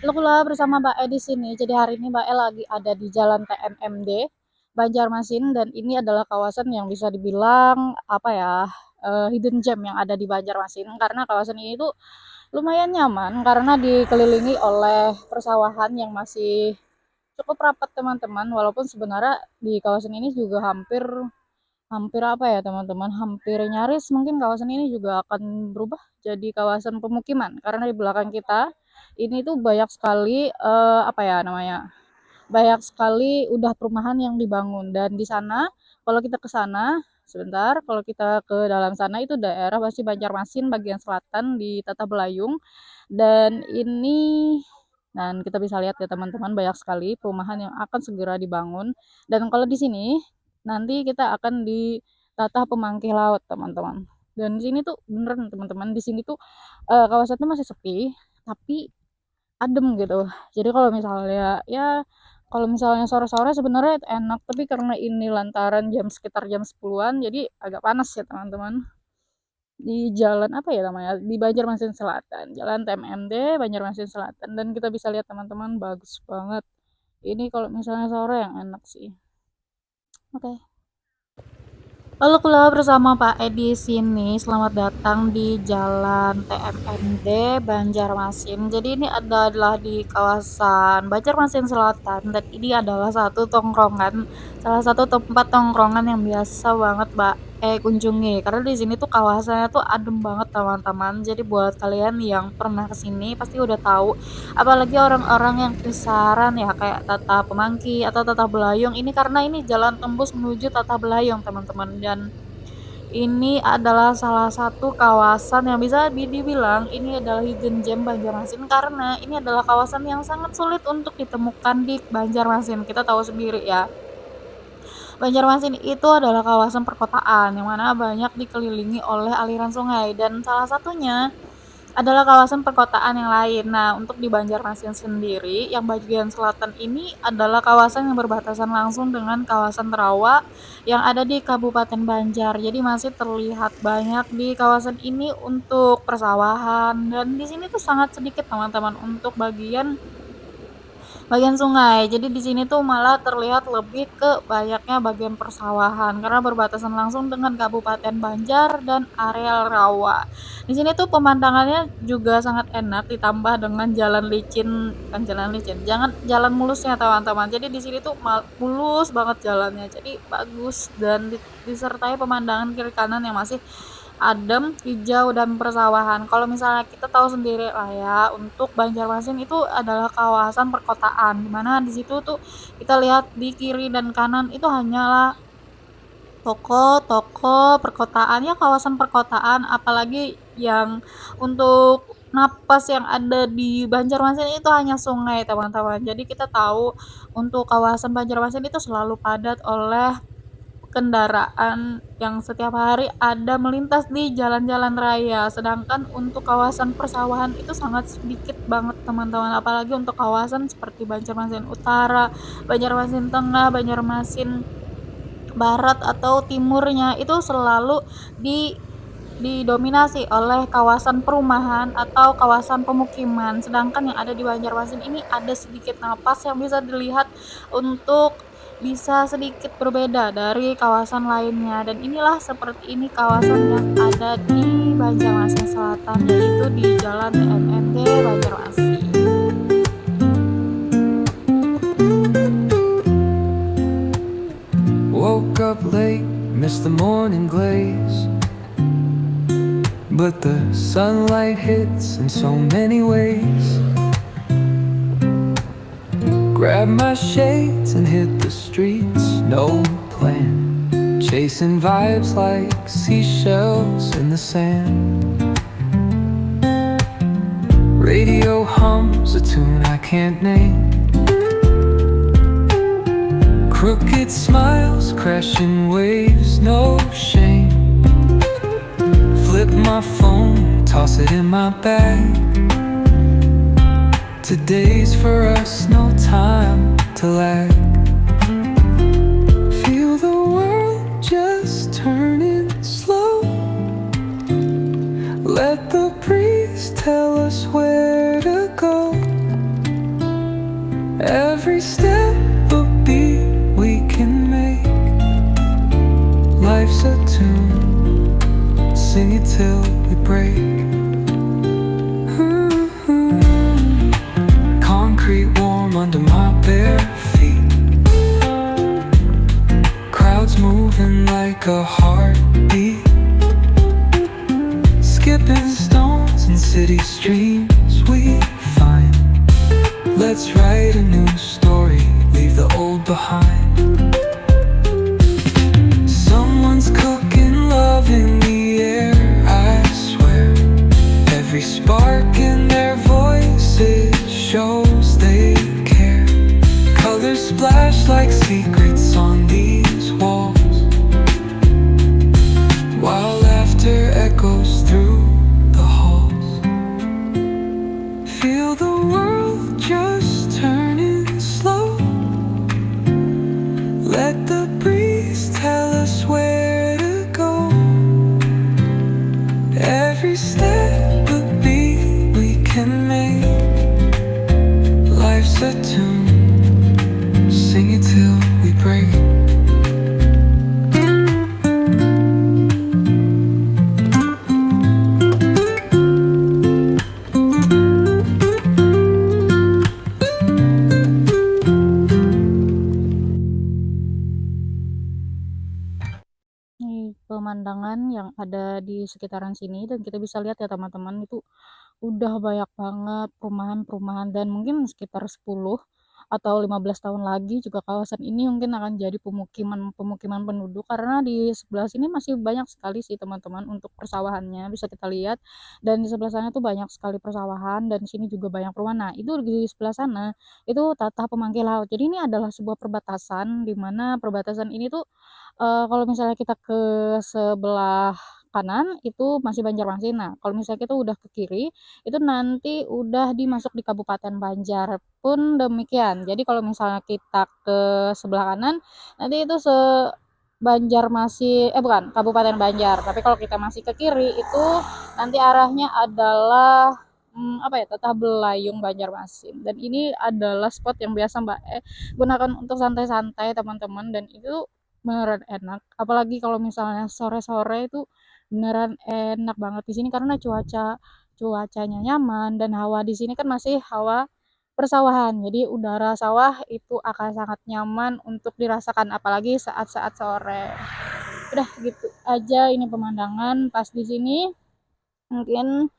Lula bersama Mbak E di sini. Jadi hari ini Mbak E lagi ada di Jalan TMMD, Banjarmasin, dan ini adalah kawasan yang bisa dibilang apa ya, hidden gem yang ada di Banjarmasin karena kawasan ini tuh lumayan nyaman karena dikelilingi oleh persawahan yang masih cukup rapat teman-teman. Walaupun sebenarnya di kawasan ini juga hampir hampir apa ya teman-teman, hampir nyaris mungkin kawasan ini juga akan berubah jadi kawasan pemukiman karena di belakang kita ini tuh banyak sekali apa ya namanya, banyak sekali udah perumahan yang dibangun dan di sana kalau kita ke sana sebentar, kalau kita ke dalam sana itu daerah pasti Banjarmasin bagian selatan di Tata Belayung dan ini dan kita bisa lihat ya teman-teman banyak sekali perumahan yang akan segera dibangun dan kalau di sini nanti kita akan ditata pemangki laut teman-teman dan di sini tuh beneran teman-teman di sini tuh kawasan tuh masih sepi tapi adem gitu. Jadi kalau misalnya ya kalau misalnya sore-sore sebenarnya enak, tapi karena ini lantaran jam sekitar jam 10-an jadi agak panas ya teman-teman. Di jalan apa ya namanya? Di Banjarmasin Selatan, Jalan TMMD Banjarmasin Selatan dan kita bisa lihat teman-teman bagus banget. Ini kalau misalnya sore yang enak sih. Oke. Halo Kula bersama Pak Edi sini. Selamat datang di Jalan TMMD Banjarmasin. Jadi ini adalah di kawasan Banjarmasin Selatan dan ini adalah satu tongkrongan, salah satu tempat tongkrongan yang biasa banget Mbak kunjungi. Karena di sini tuh kawasannya tuh adem banget teman-teman. Jadi buat kalian yang pernah kesini pasti udah tahu. Apalagi orang-orang yang kisaran ya kayak Tata Pemangki atau Tata Belayung ini karena ini jalan tembus menuju Tata Belayung teman-teman dan ini adalah salah satu kawasan yang bisa dibilang ini adalah hidden gem Banjarmasin karena ini adalah kawasan yang sangat sulit untuk ditemukan di Banjarmasin. Kita tahu sendiri ya. Banjarmasin itu adalah kawasan perkotaan yang mana banyak dikelilingi oleh aliran sungai dan salah satunya adalah kawasan perkotaan yang lain. Nah, untuk di Banjarmasin sendiri, yang bagian selatan ini adalah kawasan yang berbatasan langsung dengan kawasan Terawa yang ada di Kabupaten Banjar. Jadi masih terlihat banyak di kawasan ini untuk persawahan dan di sini tuh sangat sedikit teman-teman untuk bagian sungai. Jadi di sini tuh malah terlihat lebih ke banyaknya bagian persawahan karena berbatasan langsung dengan Kabupaten Banjar dan areal rawa. Di sini tuh pemandangannya juga sangat enak ditambah dengan jalan licin, kan jalan licin, jangan jalan mulusnya teman-teman. Jadi di sini tuh mulus banget jalannya. Jadi bagus dan disertai pemandangan kiri kanan yang masih adem, hijau dan persawahan. Kalau misalnya kita tahu sendiri lah ya, untuk Banjarmasin itu adalah kawasan perkotaan, di mana di situ tuh kita lihat di kiri dan kanan itu hanyalah toko-toko perkotaan, ya kawasan perkotaan, apalagi yang untuk napas yang ada di Banjarmasin itu hanya sungai teman-teman. Jadi kita tahu untuk kawasan Banjarmasin itu selalu padat oleh kendaraan yang setiap hari ada melintas di jalan-jalan raya. Sedangkan untuk kawasan persawahan itu sangat sedikit banget teman-teman. Apalagi untuk kawasan seperti Banjarmasin Utara, Banjarmasin Tengah, Banjarmasin Barat atau timurnya itu selalu didominasi oleh kawasan perumahan atau kawasan pemukiman. Sedangkan yang ada di Banjarmasin ini ada sedikit napas yang bisa dilihat untuk bisa sedikit berbeda dari kawasan lainnya dan inilah seperti ini kawasan yang ada di Banjarmasin Selatan yaitu di Jalan TMMD Banjarmasin. Woke up late, missed the morning glaze, but the sunlight hits in so many ways. Grab my shades and hit the streets, no plan, chasing vibes like seashells in the sand. Radio hums a tune I can't name, crooked smiles, crashing waves, no shame. Flip my phone, toss it in my bag. Today's for us, no time to lag. Feel the world just turning slow. Let the breeze tell us where to go. Every step a beat we can make. Life's a tune, sing it till we break. Concrete warm under my bare feet. Crowds moving like a heartbeat. Skipping stones in city streams we find. Let's write a new story, leave the old behind. Someone's cooking love in the air, I swear. Every spark in their voices shows they care. Colors splash like secrets on these walls, while laughter echoes through the halls. Feel the world just turning slow. Let the breeze tell us where to go. Every step a beat we can make. Life's a tune, sing it till we break. Nih pemandangan yang ada di sekitaran sini dan kita bisa lihat ya teman-teman, itu udah banyak banget perumahan-perumahan dan mungkin sekitar 10 atau 15 tahun lagi juga kawasan ini mungkin akan jadi pemukiman penduduk, karena di sebelah sini masih banyak sekali sih teman-teman untuk persawahannya bisa kita lihat, dan di sebelah sana tuh banyak sekali persawahan dan di sini juga banyak perumahan. Nah, itu di sebelah sana itu Tatah Pemangki Laut. Jadi ini adalah sebuah perbatasan di mana perbatasan ini tuh kalau misalnya kita ke sebelah kanan itu masih Banjarmasin. Nah, kalau misalnya kita udah ke kiri, itu nanti udah dimasuk di Kabupaten Banjar pun demikian. Jadi kalau misalnya kita ke sebelah kanan, nanti itu Banjarmasin, bukan, Kabupaten Banjar. Tapi kalau kita masih ke kiri itu nanti arahnya adalah apa ya, Tatah Belayung Banjarmasin. Dan ini adalah spot yang biasa Mbak gunakan untuk santai-santai teman-teman, dan itu beneran enak. Apalagi kalau misalnya sore-sore itu beneran enak banget di sini karena cuacanya nyaman dan hawa di sini kan masih hawa persawahan. Jadi udara sawah itu akan sangat nyaman untuk dirasakan apalagi saat-saat sore. Udah gitu aja ini pemandangan pas di sini. Mungkin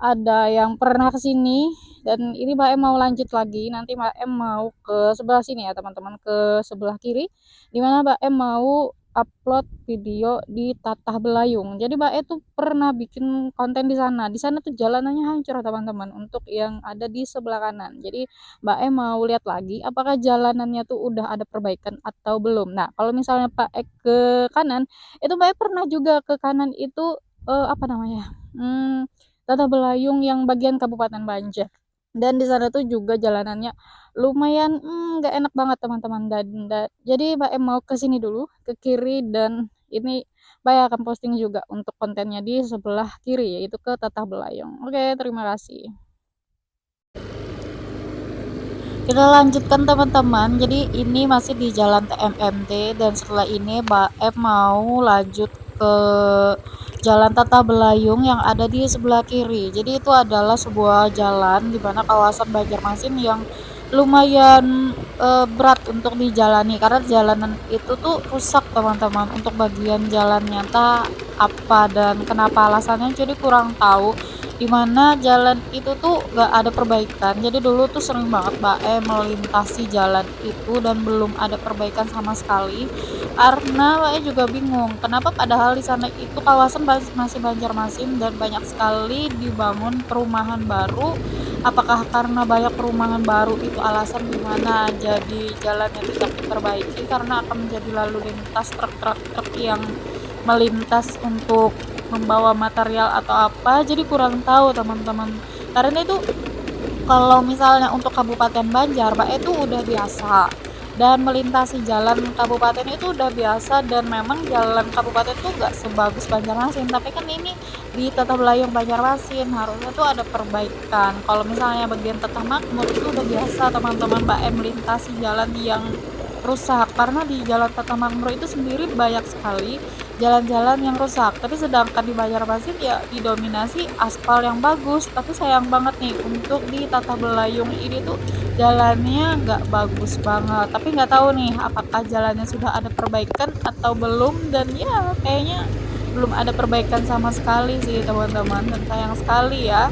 ada yang pernah ke sini dan ini Mbak Em mau lanjut lagi. Nanti Mbak Em mau ke sebelah sini ya teman-teman, ke sebelah kiri di mana Mbak Em mau upload video di Tatah Belayung. Jadi Mbak Em tuh pernah bikin konten di sana. Di sana tuh jalanannya hancur teman-teman untuk yang ada di sebelah kanan. Jadi Mbak Em mau lihat lagi apakah jalanannya tuh udah ada perbaikan atau belum. Nah, kalau misalnya Mbak Em ke kanan, itu Mbak Em pernah juga ke kanan itu apa namanya? Tatah Belayung yang bagian Kabupaten Banjar. Dan di sana tuh juga jalanannya lumayan nggak enak banget teman-teman, dan jadi Mbak Em mau ke sini dulu ke kiri, dan ini Mbak Em akan posting juga untuk kontennya di sebelah kiri yaitu ke Tatah Belayung. Oke, terima kasih. Kita lanjutkan teman-teman. Jadi ini masih di Jalan TMMT dan setelah ini Mbak Em mau lanjut ke Jalan Tatah Belayung yang ada di sebelah kiri. Jadi itu adalah sebuah jalan di mana kawasan Banjarmasin yang lumayan berat untuk dijalani karena jalanan itu tuh rusak teman-teman. Untuk bagian jalannya entah apa dan kenapa alasannya jadi kurang tahu, dimana jalan itu tuh gak ada perbaikan. Jadi dulu tuh sering banget Mbak melintasi jalan itu dan belum ada perbaikan sama sekali, karena Mbak juga bingung kenapa padahal di sana itu kawasan masih Banjarmasin dan banyak sekali dibangun perumahan baru. Apakah karena banyak perumahan baru itu alasan dimana jadi jalannya tidak diperbaiki karena akan menjadi lalu lintas truk-truk yang melintas untuk membawa material atau apa, jadi kurang tahu teman-teman. Karena itu kalau misalnya untuk Kabupaten Banjar Mbak itu udah biasa dan melintasi jalan kabupaten itu udah biasa, dan memang jalan kabupaten tuh nggak sebagus Banjarmasin, tapi kan ini di Tata Belayung Banjarmasin harusnya tuh ada perbaikan. Kalau misalnya bagian Tata Makmur itu udah biasa teman-teman Mbak melintasi jalan yang rusak, karena di jalan Tata Makmur itu sendiri banyak sekali jalan-jalan yang rusak, tapi sedangkan di Banjarmasin ya didominasi aspal yang bagus. Tapi sayang banget nih untuk di Tata Belayung ini tuh jalannya nggak bagus banget, tapi nggak tahu nih apakah jalannya sudah ada perbaikan atau belum, dan ya kayaknya belum ada perbaikan sama sekali sih teman-teman, dan sayang sekali ya.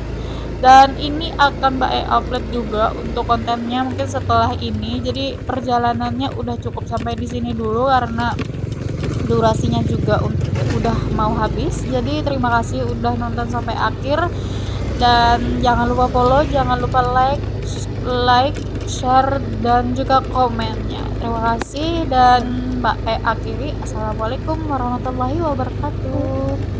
Dan ini akan Mbak upload juga untuk kontennya mungkin setelah ini. Jadi perjalanannya udah cukup sampai di sini dulu karena durasinya juga udah mau habis. Jadi terima kasih udah nonton sampai akhir, dan jangan lupa follow, jangan lupa like, share, dan juga komennya. Terima kasih, dan Mbak akhiri. Assalamualaikum warahmatullahi wabarakatuh.